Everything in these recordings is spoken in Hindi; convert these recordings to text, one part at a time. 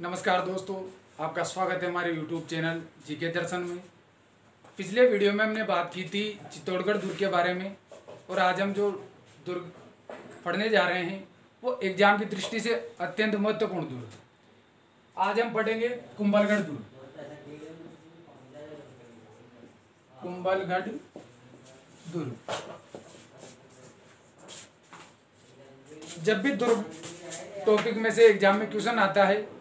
नमस्कार दोस्तों, आपका स्वागत है हमारे YouTube चैनल जीके दर्शन में। पिछले वीडियो में हमने बात की थी चित्तौड़गढ़ दुर्ग के बारे में, और आज हम जो दुर्ग पढ़ने जा रहे हैं वो एग्जाम की दृष्टि से अत्यंत महत्वपूर्ण दुर्ग है। आज हम पढ़ेंगे कुंभलगढ़ दुर्ग। कुंभलगढ़ दुर्ग। जब भी दुर्ग टॉपिक में से एग्जाम में क्वेश्चन आता है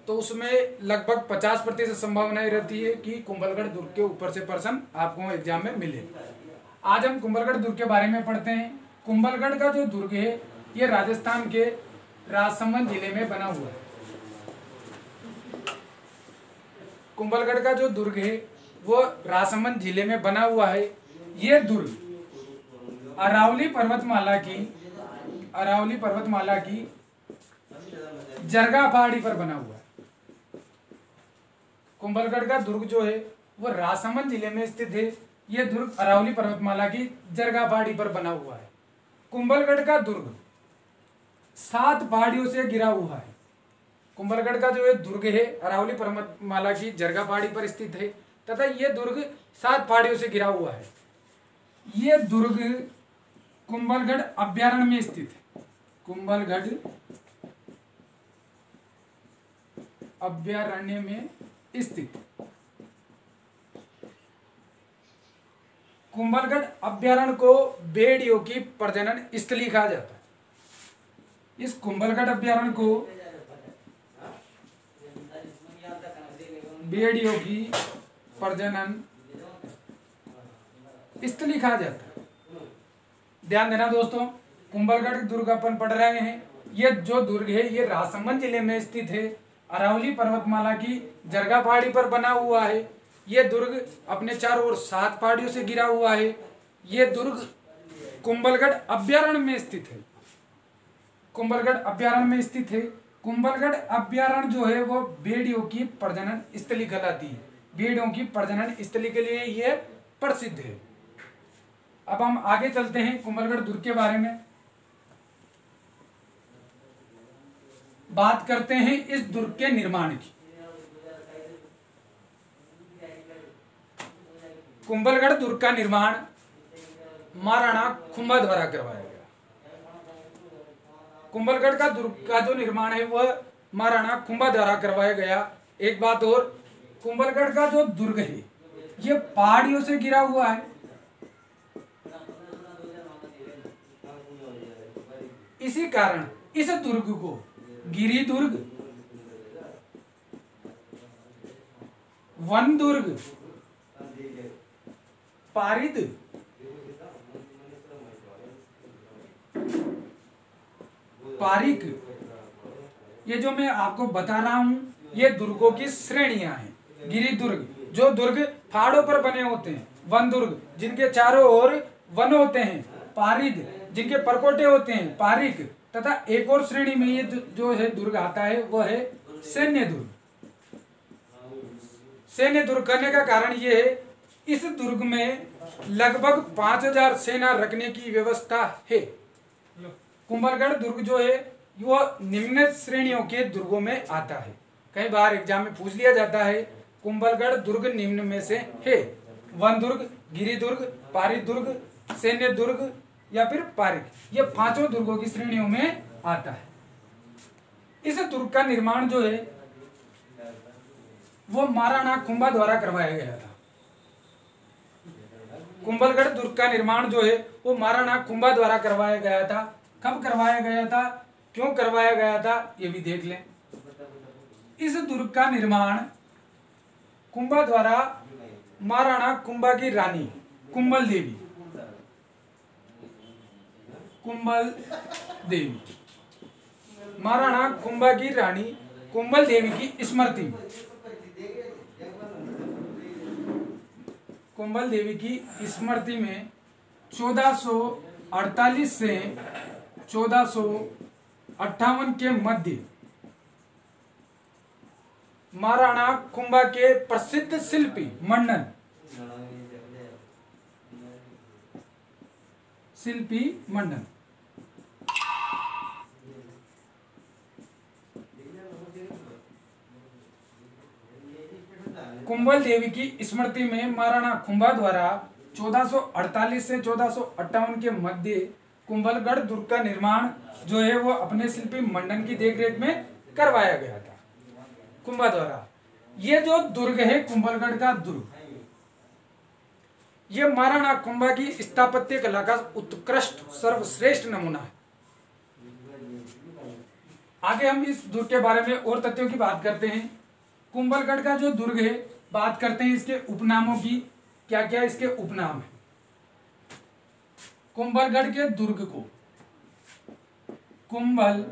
तो उसमें लगभग 50% संभावनाएं रहती है कि कुंभलगढ़ दुर्ग के ऊपर से प्रश्न आपको एग्जाम में मिले। आज हम कुंभलगढ़ दुर्ग के बारे में पढ़ते हैं। कुंभलगढ़ का जो दुर्ग है ये राजस्थान के राजसमंद जिले में बना हुआ है। कुंभलगढ़ का जो दुर्ग है वो राजसमंद जिले में बना हुआ है। ये दुर्ग अरावली पर्वतमाला की जरगा पहाड़ी पर बना हुआ है। कुंभलगढ़ का दुर्ग जो है वो राजसमंद जिले में स्थित है। यह दुर्ग अरावली पर्वतमाला की जरगा पहाड़ी पर बना हुआ है। कुंभलगढ़ का दुर्ग 7 पहाड़ियों से घिरा हुआ है। कुंभलगढ़ का जो है दुर्ग है अरावली पर्वतमाला की जरगा पहाड़ी पर स्थित है तथा यह दुर्ग 7 पहाड़ियों से घिरा हुआ है। यह दुर्ग कुंभलगढ़ अभ्यारण्य में स्थित है। कुंभलगढ़ अभ्यारण्य में स्थित। कुंभलगढ़ अभ्यारण्य को भेड़ियों की प्रजनन स्थली कहा जाता है। इस कुंभलगढ़ अभ्यारण्य को भेड़ियों की प्रजनन स्थली कहा जाता है। ध्यान देना दोस्तों, कुंभलगढ़ दुर्ग अपन पढ़ रहे हैं। यह जो दुर्ग है ये राजसमंद जिले में स्थित है। अरावली पर्वतमाला की जरगा पहाड़ी पर बना हुआ है। यह दुर्ग अपने चारों ओर 7 पहाड़ियों से घिरा हुआ है। यह दुर्ग कुंभलगढ़ अभ्यारण्य में स्थित है। कुंभलगढ़ अभ्यारण्य में स्थित है। कुंभलगढ़ अभ्यारण्य जो है वो भेड़ियों की प्रजनन स्थली कहलाती है। भेड़ियों की प्रजनन स्थली के लिए यह प्रसिद्ध है। अब हम आगे चलते हैं कुंभलगढ़ दुर्ग के बारे में बात करते हैं इस दुर्ग के निर्माण की। कुंभलगढ़ दुर्ग का निर्माण महाराणा खुंबा द्वारा करवाया गया। कुंभलगढ़ का दुर्ग का जो निर्माण है वह महाराणा खुंबा द्वारा करवाया गया। एक बात और, कुंभलगढ़ का जो दुर्ग है ये पहाड़ियों से घिरा हुआ है। इसी कारण इस दुर्ग को गिरी दुर्ग, वन दुर्ग, पारिद, पारिक, ये जो मैं आपको बता रहा हूं ये दुर्गों की श्रेणियां हैं। गिरी दुर्ग जो दुर्ग पहाड़ों पर बने होते हैं, वन दुर्ग जिनके चारों ओर वन होते हैं, पारिद जिनके परकोटे होते हैं, पारिक, तथा एक और श्रेणी में ये जो है दुर्ग आता है वह है सैन्य दुर्ग। सैन्य दुर्ग कहने का कारण ये है इस दुर्ग में लगभग 5000 सेना रखने की व्यवस्था है। कुंभलगढ़ दुर्ग जो है वह निम्न श्रेणियों के दुर्गों में आता है। कई बार एग्जाम में पूछ लिया जाता है कुंभलगढ़ दुर्ग निम्न में से है। वन दुर्ग, गिरी दुर्ग, पारिद दुर्ग, सैन्य दुर्ग या फिर पारिक, ये 5 दुर्गों की श्रेणियों में आता है। इस दुर्ग का निर्माण जो है वो महाराणा खुंबा द्वारा करवाया गया था। कुंभलगढ़ दुर्ग का निर्माण जो है वो महाराणा खुंबा द्वारा करवाया गया था। कब करवाया गया था, क्यों करवाया गया था, ये भी देख लें। इस दुर्ग का निर्माण खुंबा द्वारा महाराणा खुंबा की रानी कुंभल देवी, महाराणा खुंबा की रानी कुंभल देवी की स्मृति में, कुंभल देवी की स्मृति में 1448 से 1458 के मध्य महाराणा खुंबा के प्रसिद्ध शिल्पी मंडन कुंभल देवी की स्मृति में महाराणा कुंभा द्वारा 1448 से 1458 के मध्य कुंभलगढ़ दुर्ग का निर्माण जो है वो अपने शिल्पी मंडन की देखरेख में करवाया गया था कुंभा द्वारा। ये जो दुर्ग है कुंभलगढ़ का दुर्ग, ये महाराणा कुंभा की स्थापत्य कला का उत्कृष्ट सर्वश्रेष्ठ नमूना है। आगे हम इस दुर्ग के बारे में और तथ्यों की बात करते हैं। कुंभलगढ़ का जो दुर्ग है, बात करते हैं इसके उपनामों की। क्या क्या इसके उपनाम है? कुंभलगढ़ के दुर्ग को कुंभल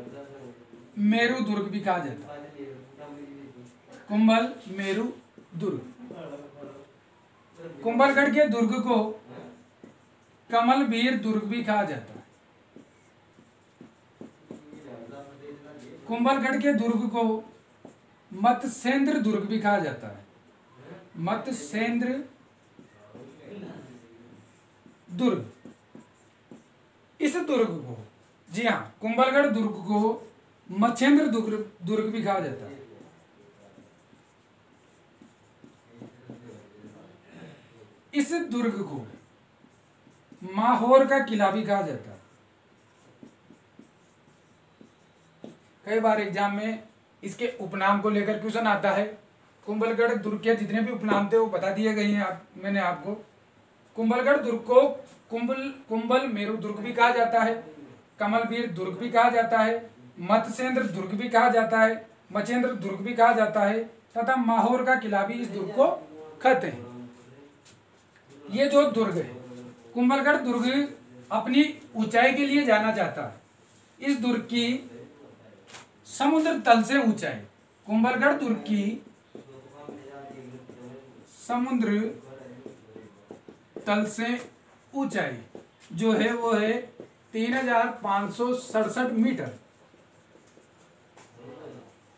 मेरु दुर्ग भी कहा जाता है। कुंभल मेरु दुर्ग। कुंभलगढ़ के दुर्ग को कमलवीर दुर्ग भी कहा जाता है। कुंभलगढ़ के दुर्ग को मत्स्येंद्र दुर्ग भी कहा जाता है। मत्स्येंद्र दुर्ग। इस दुर्ग को, जी हाँ, कुंभलगढ़ दुर्ग को मत्स्येंद्र दुर्ग भी कहा जाता है। इस दुर्ग को माहौर का किला भी कहा जाता है। कई बार एग्जाम में इसके उपनाम को लेकर क्वेश्चन आता है। कुंभलगढ़ दुर्ग के जितने भी उपनाम थे वो बता दिए गए हैं मैंने आपको। कुंभलगढ़ दुर्ग को कुंभल मेरु दुर्ग भी कहा जाता है, कमलवीर दुर्ग भी कहा जाता है, मत्स्येंद्र दुर्ग भी कहा जाता है, मचेंद्र दुर्ग भी कहा जाता है तथा माहौर का किला भी इस दुर्ग को कहते हैं। ये जो दुर्ग है, कुंभलगढ़ दुर्ग अपनी ऊंचाई के लिए जाना जाता है। इस दुर्ग की समुद्र तल से ऊंचाई, कुंभलगढ़ दुर्ग की समुद्र तल से ऊंचाई जो है वो है 3567 मीटर।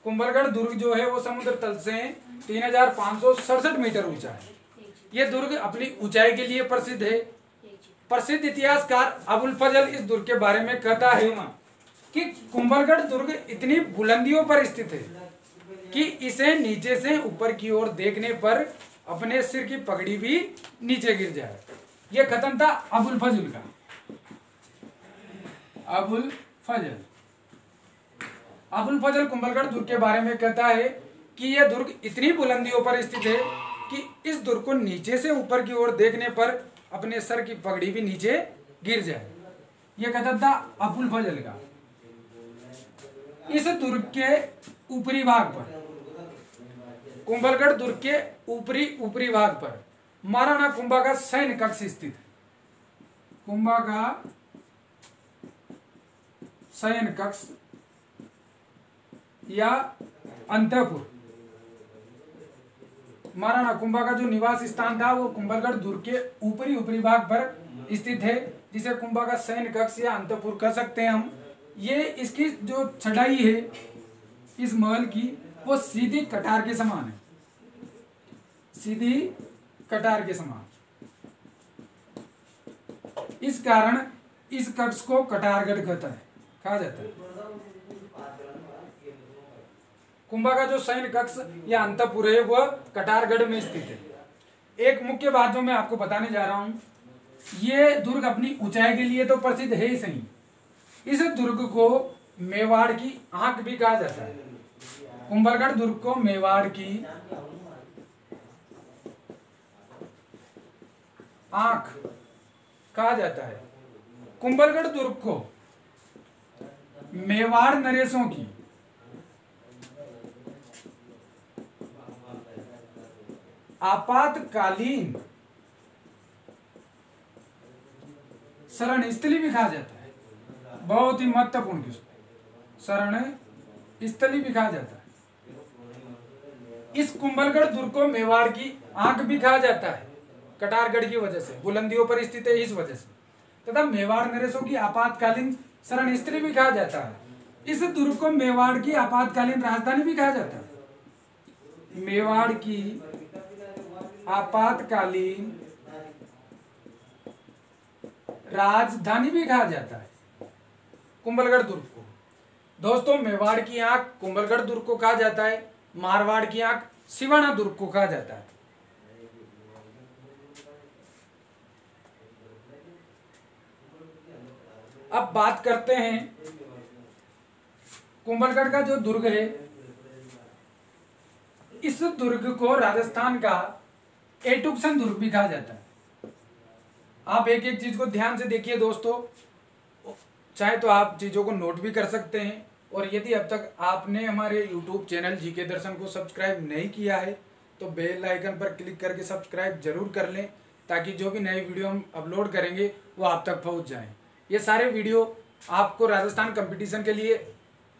कुंभलगढ़ दुर्ग जो है वो समुद्र तल से 3567 मीटर ऊंचा है। ये दुर्ग अपनी ऊंचाई के लिए प्रसिद्ध है। प्रसिद्ध इतिहासकार अबुल फजल इस दुर्ग के बारे में कहता है कि कुंभलगढ़ दुर्ग इतनी बुलंदियों पर स्थित है कि इसे नीचे से ऊपर की ओर देखने पर अपने सिर की पगड़ी भी नीचे गिर जाए। यह कथन था अबुल फजल का। अबुल फजल कुंभलगढ़ दुर्ग के बारे में कहता है कि यह दुर्ग इतनी बुलंदियों पर स्थित है कि इस दुर्ग को नीचे से ऊपर की ओर देखने पर अपने सर की पगड़ी भी नीचे गिर जाए। यह कथन था अबुल फजल का। इस दुर्ग के ऊपरी भाग पर, कुंभलगढ़ दुर्ग के ऊपरी भाग पर महाराणा कुंभा का सैन्य कक्ष स्थित है। कुंभा का शयन कक्ष या अंतःपुर, महाराणा कुंभा का जो निवास स्थान था वो कुंभलगढ़ दुर्ग के ऊपरी भाग पर स्थित है, जिसे कुंभा का शयन कक्ष या अंतःपुर कह सकते हैं हम। ये इसकी जो चढ़ाई है इस महल की वो सीधी कटार के समान है, सीधी कटार के समान। इस कारण इस कक्ष को कटारगढ़ कहा जाता है। कुंभा का जो सैन्य कक्ष या अंतःपुर है वह कटारगढ़ में स्थित है। एक मुख्य बात जो मैं आपको बताने जा रहा हूं, ये दुर्ग अपनी ऊंचाई के लिए तो प्रसिद्ध है ही सही, इस दुर्ग को मेवाड़ की आंख भी कहा जाता है। कुंभलगढ़ दुर्ग को मेवाड़ की आंख कहा जाता है। कुंभलगढ़ दुर्ग को मेवाड़ नरेशों की आपातकालीन शरण स्थली भी कहा जाता है। बहुत ही महत्वपूर्ण क्वेश्चन, शरण स्थली भी कहा जाता है। इस कुंभलगढ़ दुर्ग को मेवाड़ की आंख भी कहा जाता है कटारगढ़ की वजह से, बुलंदियों पर स्थित है इस वजह से, तथा मेवाड़ नरेशों की आपातकालीन शरण स्थली भी कहा जाता है। इस दुर्ग को मेवाड़ की आपातकालीन राजधानी भी कहा जाता है। मेवाड़ की आपातकालीन राजधानी भी कहा जाता है कुंभलगढ़ दुर्ग को। दोस्तों, मेवाड़ की आंख कुंभलगढ़ दुर्ग को कहा जाता है, मारवाड़ की आंख सिवाना दुर्ग को कहा जाता है। अब बात करते हैं कुंभलगढ़ का जो दुर्ग है, इस दुर्ग को राजस्थान का एटुक्सन दुर्ग भी कहा जाता है। आप एक एक चीज को ध्यान से देखिए दोस्तों, चाहे तो आप चीजों को नोट भी कर सकते हैं, और यदि अब तक आपने हमारे YouTube चैनल जीके दर्शन को सब्सक्राइब नहीं किया है तो बेल आइकन पर क्लिक करके सब्सक्राइब जरूर कर लें, ताकि जो भी नई वीडियो हम अपलोड करेंगे वो आप तक पहुंच जाएं। ये सारे वीडियो आपको राजस्थान कंपटीशन के लिए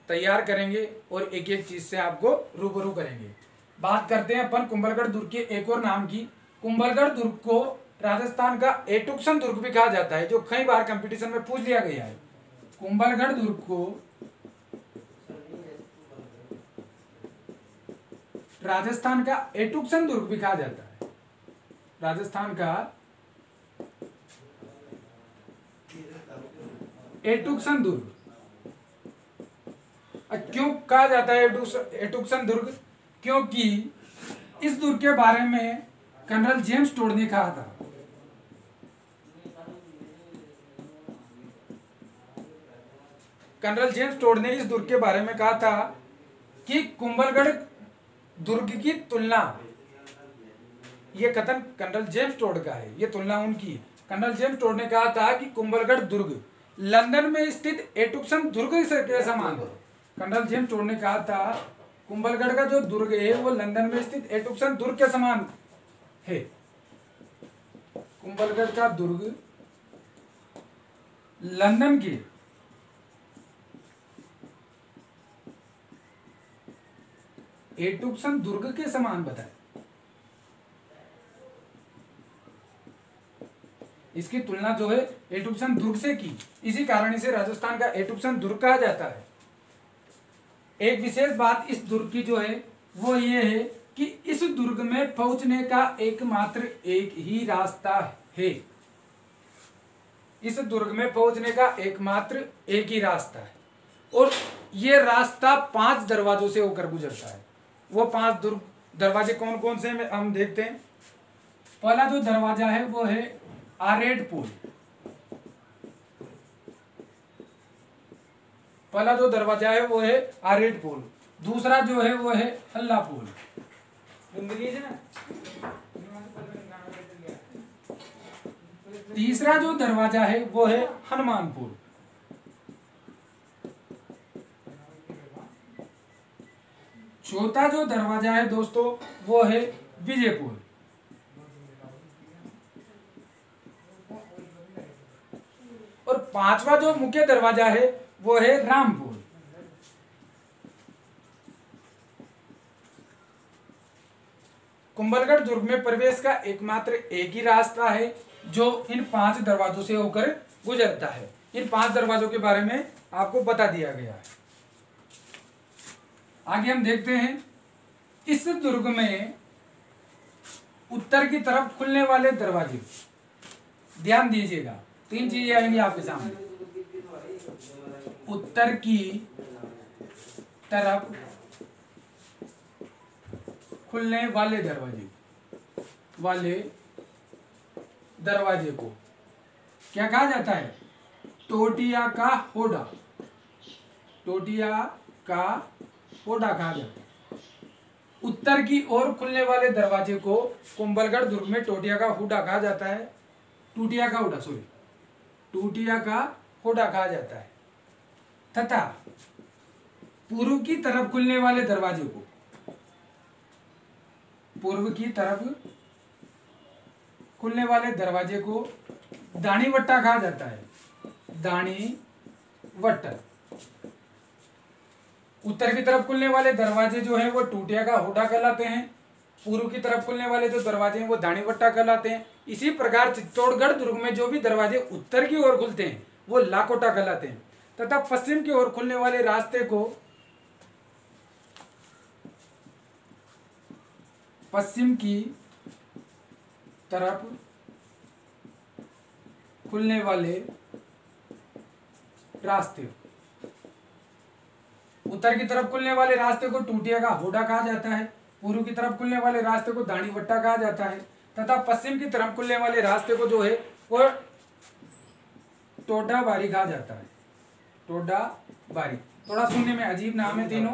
तैयार करेंगे और एक एक चीज़ से आपको रूबरू करेंगे। बात करते हैं अपन कुंभलगढ़ दुर्ग के एक और नाम की। कुंभलगढ़ दुर्ग को राजस्थान का एटुक्सन दुर्ग भी कहा जाता है, जो कई बार कंपटीशन में पूछ लिया गया है। कुंभलगढ़ दुर्ग को राजस्थान का एटुक्सन दुर्ग भी कहा जाता है। राजस्थान का एटुक्सन दुर्ग क्यों कहा जाता है एटुक्सन दुर्ग? क्योंकि इस दुर्ग के बारे में कर्नल जेम्स टोड ने कहा था। कर्नल जेम्स टोड ने इस दुर्ग के बारे में कहा था कि कुंभलगढ़ दुर्ग की तुलना, ये कथन कर्नल जेम्स टोड का है, ये तुलना उनकी है। कर्नल जेम्स टोड ने कहा था कि कुंभलगढ़ दुर्ग लंदन में स्थित एटुक्सन दुर्ग के समान है। कर्नल जेम्स टोड ने कहा था कुंभलगढ़ का जो दुर्ग है वो लंदन में स्थित एटुक्सन दुर्ग के समान है। कुंभलगढ़ का दुर्ग लंदन के एटुक्सन दुर्ग के समान बताए। इसकी तुलना जो है एटुक्सन दुर्ग से की, इसी कारण इसे राजस्थान का एटुक्सन दुर्ग कहा जाता है। एक विशेष बात इस दुर्ग की जो है वो ये है कि इस दुर्ग में पहुंचने का एकमात्र एक ही रास्ता है। इस दुर्ग में पहुंचने का एकमात्र एक ही रास्ता है, और ये रास्ता 5 दरवाजों से होकर गुजरता है। वो 5 दरवाजे कौन कौन से हम देखते हैं। पहला जो दरवाजा है वो है आरेड पुल। पहला जो दरवाजा है वो है आरेड पुल। दूसरा जो है वो है हल्ला पुल। तीसरा जो दरवाजा है वो है हनुमान पुल। चौथा जो दरवाजा है दोस्तों वो है विजयपुर। और 5वां जो मुख्य दरवाजा है वो है रामपुर। कुंभलगढ़ दुर्ग में प्रवेश का एकमात्र एक ही रास्ता है जो इन 5 दरवाजों से होकर गुजरता है। इन 5 दरवाजों के बारे में आपको बता दिया गया है। आगे हम देखते हैं, इस दुर्ग में उत्तर की तरफ खुलने वाले दरवाजे, ध्यान दीजिएगा 3 चीजें आएंगी आपके सामने। उत्तर की तरफ खुलने वाले दरवाजे को क्या कहा जाता है? टोटिया का होड़ा। टोटिया का होड़ा कहा जाता है। उत्तर की ओर खुलने वाले दरवाजे को कुंभलगढ़ दुर्ग में टोटिया का होड़ा कहा जाता है। टूटिया का होड़ा टूटिया का होड़ा कहा जाता है। तथा पूर्व की तरफ खुलने वाले दरवाजे को, पूर्व की तरफ खुलने वाले दरवाजे को दानी वट्टा कहा जाता है। दानी वट्टा। उत्तर की तरफ खुलने वाले दरवाजे जो हैं वो टूटिया का होड़ा कहलाते हैं। पूर्व की तरफ खुलने वाले जो दरवाजे हैं वो दानी वट्टा कहलाते हैं। इसी प्रकार चित्तौड़गढ़ दुर्ग में जो भी दरवाजे उत्तर की ओर खुलते हैं वो लाकोटा कहलाते हैं, तथा पश्चिम की ओर खुलने वाले रास्ते को, पश्चिम की तरफ खुलने वाले रास्ते, उत्तर की तरफ खुलने वाले रास्ते को टूटिया का होड़ा कहा जाता है। पूर्व की तरफ खुलने वाले रास्ते को दाढ़ीवट्टा कहा जाता है तथा पश्चिम की तरफ खुलने वाले रास्ते को जो है वो टोडाबारी कहा जाता है। टोडाबारी थोड़ा सुनने में अजीब नाम है तीनों।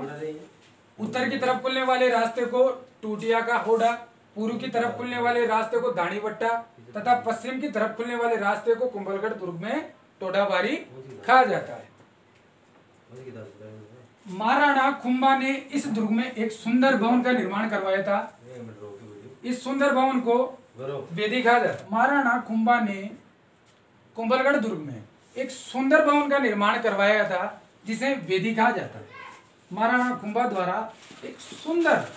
उत्तर की तरफ खुलने वाले रास्ते को टूटिया का होड़ा, पूर्व की तरफ खुलने वाले रास्ते को दाढ़ीवट्टा तथा पश्चिम की तरफ खुलने वाले रास्ते को कुंभलगढ़ दुर्ग में टोडाबारी कहा जाता है। महाराणा कुंभा ने इस दुर्ग में एक सुंदर भवन का निर्माण करवाया था। इस सुंदर भवन को वेदी कहा जाता है। महाराणा कुंभा ने कुंभलगढ़ दुर्ग में एक सुंदर भवन का निर्माण करवाया था जिसे वेदी कहा जाता है। महाराणा कुंभा द्वारा एक सुंदर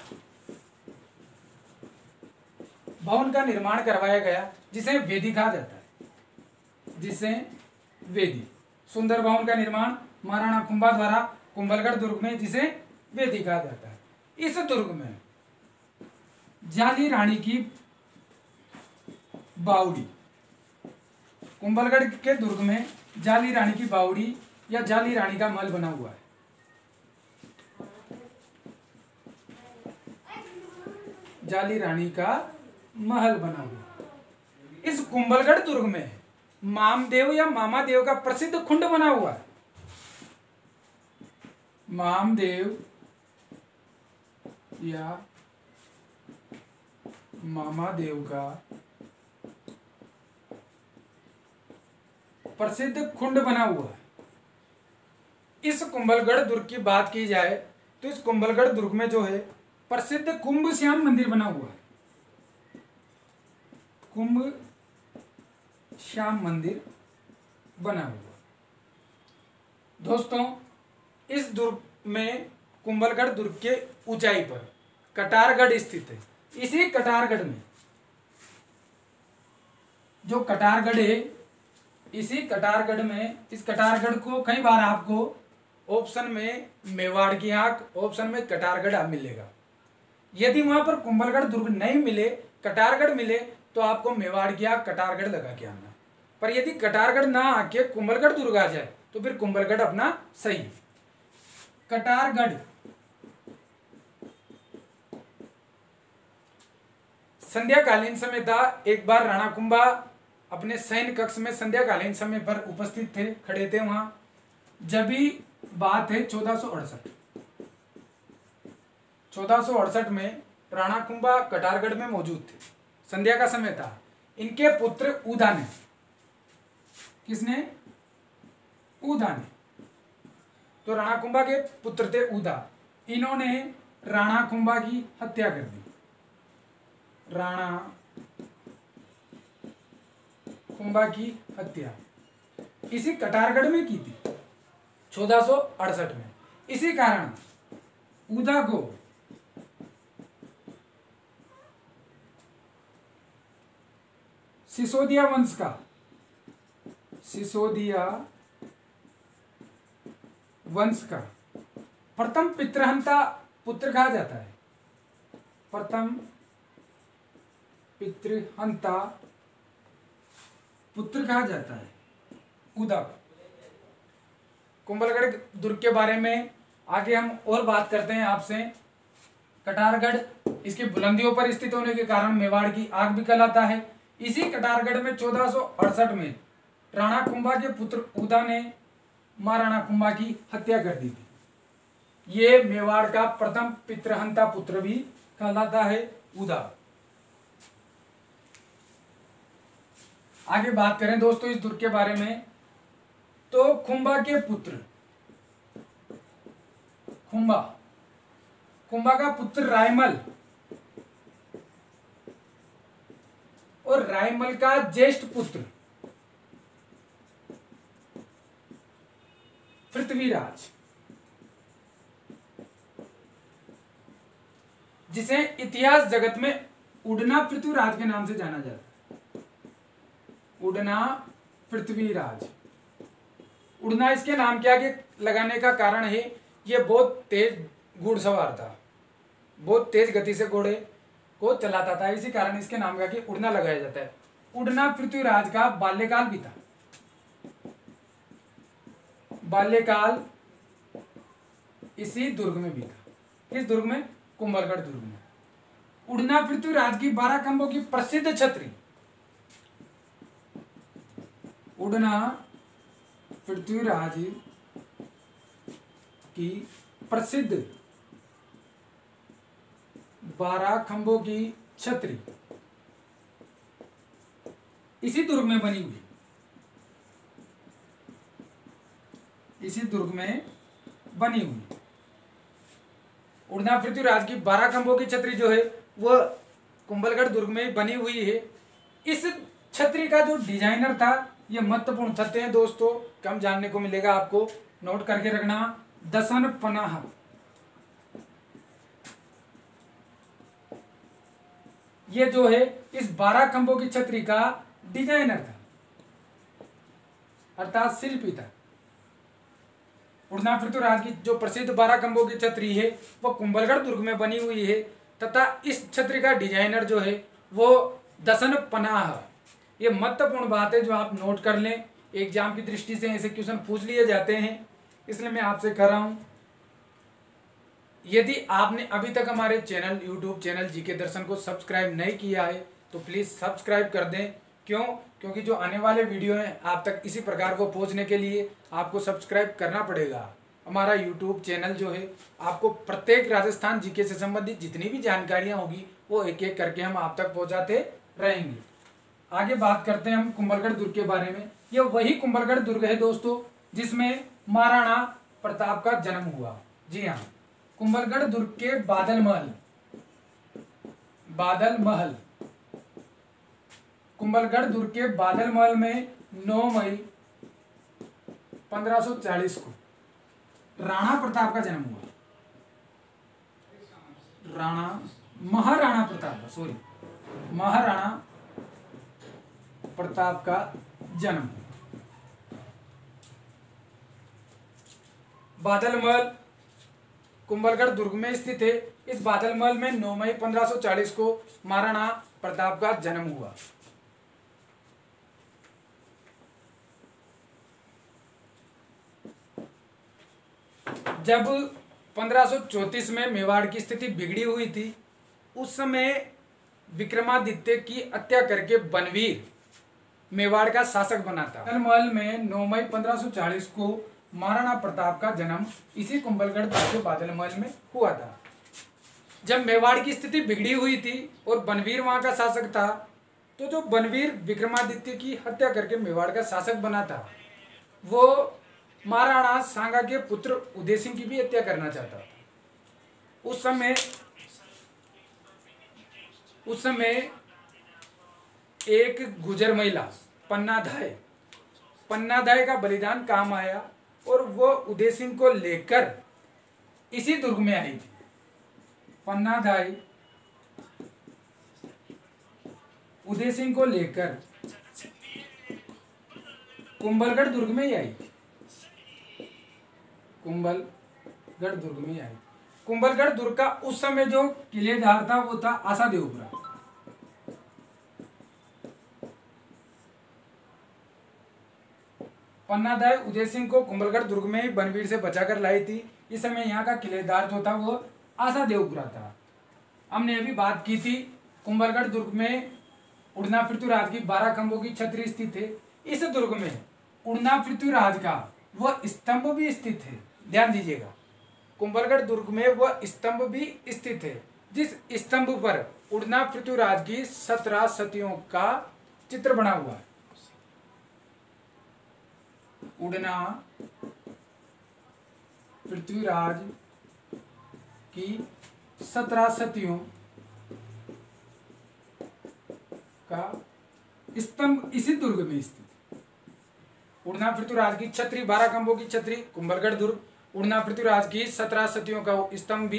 भवन का निर्माण करवाया गया जिसे वेदी कहा जाता है। जिसे वेदी, सुंदर भवन का निर्माण महाराणा कुंभा द्वारा कुंभलगढ़ दुर्ग में जिसे वेदी कहा जाता है। इस दुर्ग में जाली रानी की बावड़ी, कुंभलगढ़ के दुर्ग में जाली रानी की बावड़ी या जाली रानी का महल बना हुआ है। जाली रानी का महल बना हुआ। इस कुंभलगढ़ दुर्ग में मामदेव या मामादेव का प्रसिद्ध कुंड बना हुआ है। मामदेव या मामादेव का प्रसिद्ध कुंड बना हुआ है। इस कुंभलगढ़ दुर्ग की बात की जाए तो इस कुंभलगढ़ दुर्ग में जो है प्रसिद्ध कुंभ श्याम मंदिर बना हुआ है। कुंभ श्याम मंदिर बना हुआ। दोस्तों, इस दुर्ग में कुंभलगढ़ दुर्ग के ऊंचाई पर कटारगढ़ स्थित है। इसी कटारगढ़ में जो कटारगढ़ है, इसी कटारगढ़ में, इस कटारगढ़ को कई बार आपको ऑप्शन में मेवाड़ की आंख, ऑप्शन में कटारगढ़ मिलेगा। यदि वहां पर कुंभलगढ़ दुर्ग नहीं मिले, कटारगढ़ मिले, तो आपको मेवाड़ की आंख कटारगढ़ लगा के आना। पर यदि कटारगढ़ ना आके कुंभलगढ़ दुर्ग आ जाए तो फिर कुंभलगढ़ अपना सही है। कटारगढ़ संध्याकालीन समय था। एक बार राणा कुंभा अपने सैन्य कक्ष में संध्याकालीन समय पर उपस्थित थे, खड़े थे वहां। जब भी बात है 1468 में राणा कुंभा कटारगढ़ में मौजूद थे। संध्या का समय था। इनके पुत्र उदा ने, किसने? उदा ने। तो राणा कुंभा के पुत्र थे उदा। इन्होंने राणा कुंभा की हत्या कर दी। राणा कुंभा की हत्या इसी कटारगढ़ में की थी 1468 में। इसी कारण उदा को सिसोदिया वंश का, सिसोदिया वंश का प्रथम पितृहंता पुत्र कहा जाता है। प्रथम पितृहंता पुत्र कहा जाता है उदा। कुंभलगढ़ दुर्ग के बारे में आगे हम और बात करते हैं आपसे। कटारगढ़ इसकी बुलंदियों पर स्थित होने के कारण मेवाड़ की आग भी कहलाता है। इसी कटारगढ़ में 1468 में राणा कुंभा के पुत्र उदा ने महाराणा कुंभा की हत्या कर दी थी। ये मेवाड़ का प्रथम पितृहंता पुत्र भी कहलाता है उदा। आगे बात करें दोस्तों इस दुर्ग के बारे में, तो कुंभा के पुत्र, कुंभा का पुत्र रायमल और रायमल का ज्येष्ठ पुत्र पृथ्वीराज, जिसे इतिहास जगत में उड़ना पृथ्वीराज के नाम से जाना जाता है। उड़ना पृथ्वीराज। उड़ना इसके नाम के आगे लगाने का कारण है ये बहुत तेज घुड़सवार था, बहुत तेज गति से घोड़े को चलाता था। इसी कारण इसके नाम का उड़ना लगाया जाता है। उड़ना पृथ्वीराज का बाल्यकाल भी था। बाल्यकाल इसी दुर्ग में भी था। किस दुर्ग में? कुंभलगढ़ दुर्ग में। उड़ना पृथ्वीराज की 12 खंभों की प्रसिद्ध छतरी, उड़ना पृथ्वीराज की प्रसिद्ध 12 खंभों की छतरी इसी दुर्ग में बनी हुई, इसी दुर्ग में बनी हुई। उड़ना पृथ्वीराज की 12 खंभों की छतरी जो है वह कुंभलगढ़ दुर्ग में बनी हुई है। इस छतरी का जो डिजाइनर था, यह महत्वपूर्ण तथ्य है दोस्तों, कम जानने को मिलेगा, आपको नोट करके रखना। दसन पनाह, ये जो है इस 12 खंभों की छतरी का डिजाइनर था, अर्थात शिल्पी था। उड़ना पृथ्वीराज की जो प्रसिद्ध 12 खंभों की छतरी है वो कुंभलगढ़ दुर्ग में बनी हुई है, तथा इस छतरी का डिजाइनर जो है वो दसन पनाह। ये महत्वपूर्ण बात है जो आप नोट कर लें, एग्जाम की दृष्टि से ऐसे क्वेश्चन पूछ लिए जाते हैं, इसलिए मैं आपसे कह रहा हूं। यदि आपने अभी तक हमारे चैनल यूट्यूब चैनल जीके दर्शन को सब्सक्राइब नहीं किया है तो प्लीज़ सब्सक्राइब कर दें। क्यों? क्योंकि जो आने वाले वीडियो हैं आप तक इसी प्रकार को पहुंचने के लिए आपको सब्सक्राइब करना पड़ेगा। हमारा यूट्यूब चैनल जो है आपको प्रत्येक राजस्थान जीके से संबंधित जितनी भी जानकारियां होगी वो एक एक करके हम आप तक पहुंचाते रहेंगे। आगे बात करते हैं हम कुंभलगढ़ दुर्ग के बारे में। यह वही कुंभलगढ़ दुर्ग है दोस्तों जिसमें महाराणा प्रताप का जन्म हुआ। जी हाँ, कुंभलगढ़ दुर्ग के बादल महल, बादल महल, कुंभलगढ़ दुर्ग के बादल महल में 9 मई 1540 को राणा प्रताप का जन्म हुआ। महाराणा प्रताप, सॉरी, महाराणा प्रताप का जन्म। बादल महल कुंभलगढ़ दुर्ग में स्थित है। इस बादल महल में 9 मई 1540 को महाराणा प्रताप का जन्म हुआ। जब 1534 में मेवाड़ की स्थिति बिगड़ी हुई थी, उस समय विक्रमादित्य की हत्या करके बनवीर मेवाड़ का शासक बना था। बादल महल में 9 मई 1540 को महाराणा प्रताप का जन्म इसी कुंभलगढ़ दुर्ग के बादल महल में हुआ था। जब मेवाड़ की स्थिति बिगड़ी हुई थी और बनवीर वहां का शासक था, तो जो बनवीर विक्रमादित्य की हत्या करके मेवाड़ का शासक बना था, वो महाराणा सांगा के पुत्र उदय सिंह की भी हत्या करना चाहता था। उस समय एक गुजर महिला पन्नाधाय का बलिदान काम आया और वो उदय सिंह को लेकर इसी दुर्ग में आई थी। पन्नाधाय उदय सिंह को लेकर कुंभलगढ़ दुर्ग में ही आई थी। कुंभलगढ़ दुर्ग में आई। कुंभलगढ़ दुर्ग का उस समय जो किलेदार था वो था आशा देवपुरा। पन्नाधाय उदय सिंह को कुंभलगढ़ दुर्ग में ही बनवीर से बचाकर लाई थी। इस समय यहाँ का किलेदार जो था वो आशा देवपुरा था। हमने अभी बात की थी कुंभलगढ़ दुर्ग में उड़ना पृथ्वीराज की 12 खंभों की छतरी स्थित है। इस दुर्ग में उड़ना पृथ्वीराज का वह स्तंभ भी स्थित है। ध्यान दीजिएगा, कुंभलगढ़ दुर्ग में वह स्तंभ भी स्थित है, जिस स्तंभ पर उड़ना पृथ्वीराज की 17 सतियों का चित्र बना हुआ है। उड़ना पृथ्वीराज की 17 सतियों का स्तंभ इसी दुर्ग में स्थित। उड़ना पृथ्वीराज की छतरी 12 खंभों की छतरी कुंभलगढ़ दुर्ग, उड़ना पृथ्वीराज की 17 सतियों का स्तंभ भी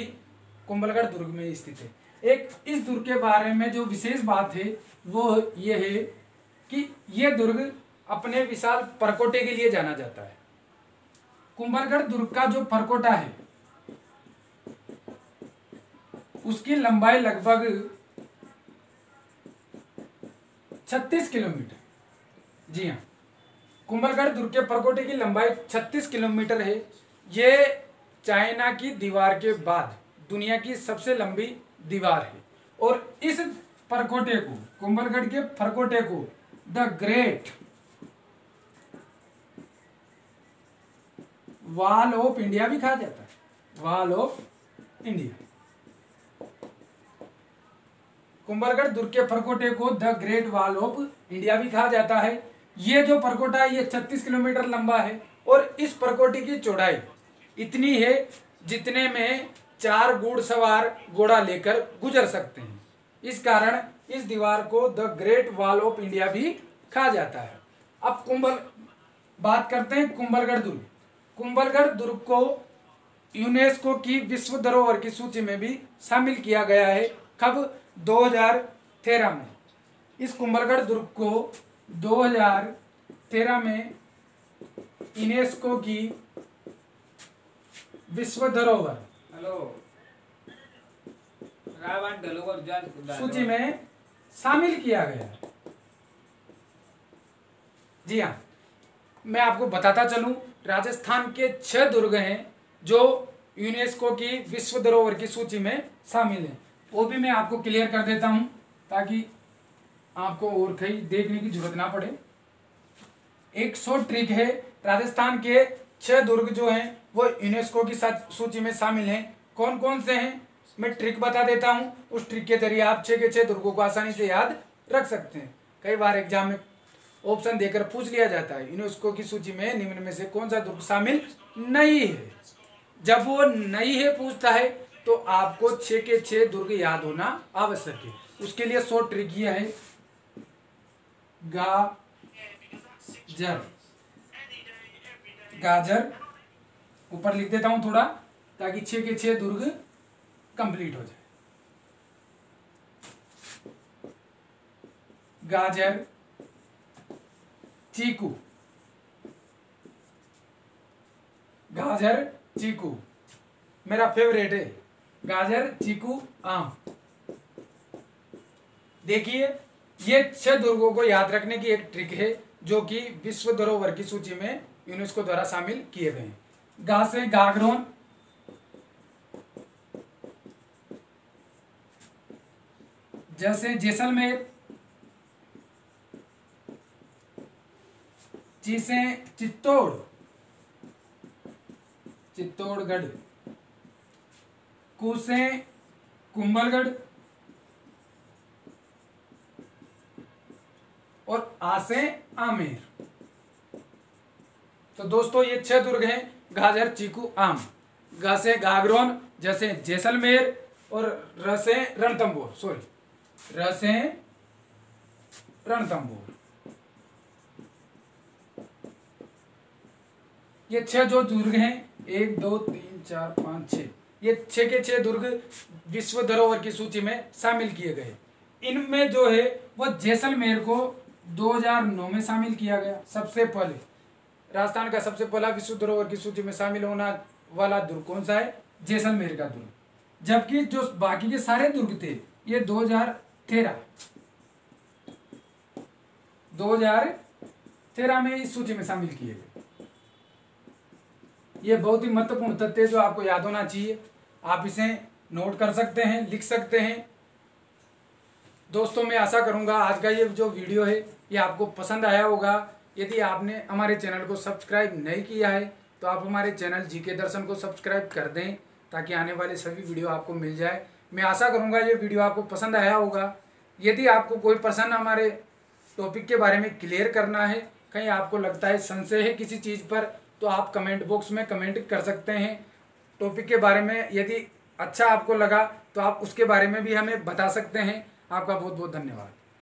कुंभलगढ़ दुर्ग में स्थित है। एक इस दुर्ग के बारे में जो विशेष बात है वो ये है कि यह दुर्ग अपने विशाल परकोटे के लिए जाना जाता है। कुंभलगढ़ दुर्ग का जो परकोटा है उसकी लंबाई लगभग 36 किलोमीटर। जी हाँ, कुंभलगढ़ दुर्ग के परकोटे की लंबाई 36 किलोमीटर है। ये चाइना की दीवार के बाद दुनिया की सबसे लंबी दीवार है और इस परकोटे को, कुंभलगढ़ के परकोटे को the great wall of India भी कहा जाता है, वॉल ऑफ इंडिया। कुंभलगढ़ दुर्ग के परकोटे को the great wall of India भी कहा जाता है। ये जो परकोटा है ये 36 किलोमीटर लंबा है और इस परकोटे की चौड़ाई इतनी है जितने में 4 घुड़सवार घोड़ा लेकर गुजर सकते हैं। इस कारण इस दीवार को the great wall of India भी कहा जाता है। अब बात करते हैं कुंभलगढ़ दुर्ग। कुंभलगढ़ दुर्ग को यूनेस्को की विश्व धरोहर की सूची में भी शामिल किया गया है। कब? 2013 में। इस कुंभलगढ़ दुर्ग को 2013 में यूनेस्को की विश्व धरोहर सूची में शामिल किया गया। जी हाँ, मैं आपको बताता चलूं, राजस्थान के 6 दुर्ग हैं जो यूनेस्को की विश्व धरोहर की सूची में शामिल हैं। वो भी मैं आपको क्लियर कर देता हूं ताकि आपको और कहीं देखने की जरूरत ना पड़े। एक शॉर्ट ट्रिक है, राजस्थान के 6 दुर्ग जो हैं वो यूनेस्को की सूची में शामिल हैं। कौन कौन से हैं मैं ट्रिक बता देता हूं, उस ट्रिक के जरिए आप 6 के 6 दुर्गों को आसानी से याद रख सकते हैं। कई बार एग्जाम में ऑप्शन देकर पूछ लिया जाता है यूनेस्को की सूची में निम्न में से कौन सा दुर्ग शामिल नहीं है। जब वो नहीं है पूछता है तो आपको 6 के 6 दुर्ग याद होना आवश्यक है। उसके लिए शॉर्ट ट्रिक ये है, गाजर ऊपर लिख देता हूं थोड़ा ताकि 6 के 6 दुर्ग कंप्लीट हो जाए। गाजर, चीकू, गाजर चीकू मेरा फेवरेट है। गाजर, चीकू, आम। देखिए ये 6 दुर्गों को याद रखने की एक ट्रिक है जो कि विश्व धरोहर की सूची में यूनेस्को द्वारा शामिल किए गए हैं। गा से गागरोन, जैसे जैसलमेर, ची से चित्तौड़गढ़, कु से कुंभलगढ़ और आ से आमेर। तो दोस्तों ये 6 दुर्ग हैं, गाजर, चीकू, आम। गा से गागरोन जैसे जैसलमेर और र से रणथंभौर, र से रणथंभौर। ये 6 जो दुर्ग हैं 1 2 3 4 5 6, ये 6 के 6 दुर्ग विश्व धरोहर की सूची में शामिल किए गए। इनमें जो है वो जैसलमेर को 2009 में शामिल किया गया। सबसे पहले राजस्थान का सबसे पहला विश्व धरोहर की सूची में शामिल होना वाला दुर्ग कौन सा है? जैसलमेर का दुर्ग। जबकि जो बाकी के सारे दुर्ग थे ये 2013 में इस सूची में शामिल किए गए। ये बहुत ही महत्वपूर्ण तथ्य जो आपको याद होना चाहिए। आप इसे नोट कर सकते हैं, लिख सकते हैं। दोस्तों मैं आशा करूंगा आज का ये जो वीडियो है ये आपको पसंद आया होगा। यदि आपने हमारे चैनल को सब्सक्राइब नहीं किया है तो आप हमारे चैनल जीके दर्शन को सब्सक्राइब कर दें ताकि आने वाले सभी वीडियो आपको मिल जाए। मैं आशा करूंगा ये वीडियो आपको पसंद आया होगा। यदि आपको कोई प्रश्न हमारे टॉपिक के बारे में क्लियर करना है, कहीं आपको लगता है संशय है किसी चीज़ पर, तो आप कमेंट बॉक्स में कमेंट कर सकते हैं। टॉपिक के बारे में यदि अच्छा आपको लगा तो आप उसके बारे में भी हमें बता सकते हैं। आपका बहुत बहुत धन्यवाद।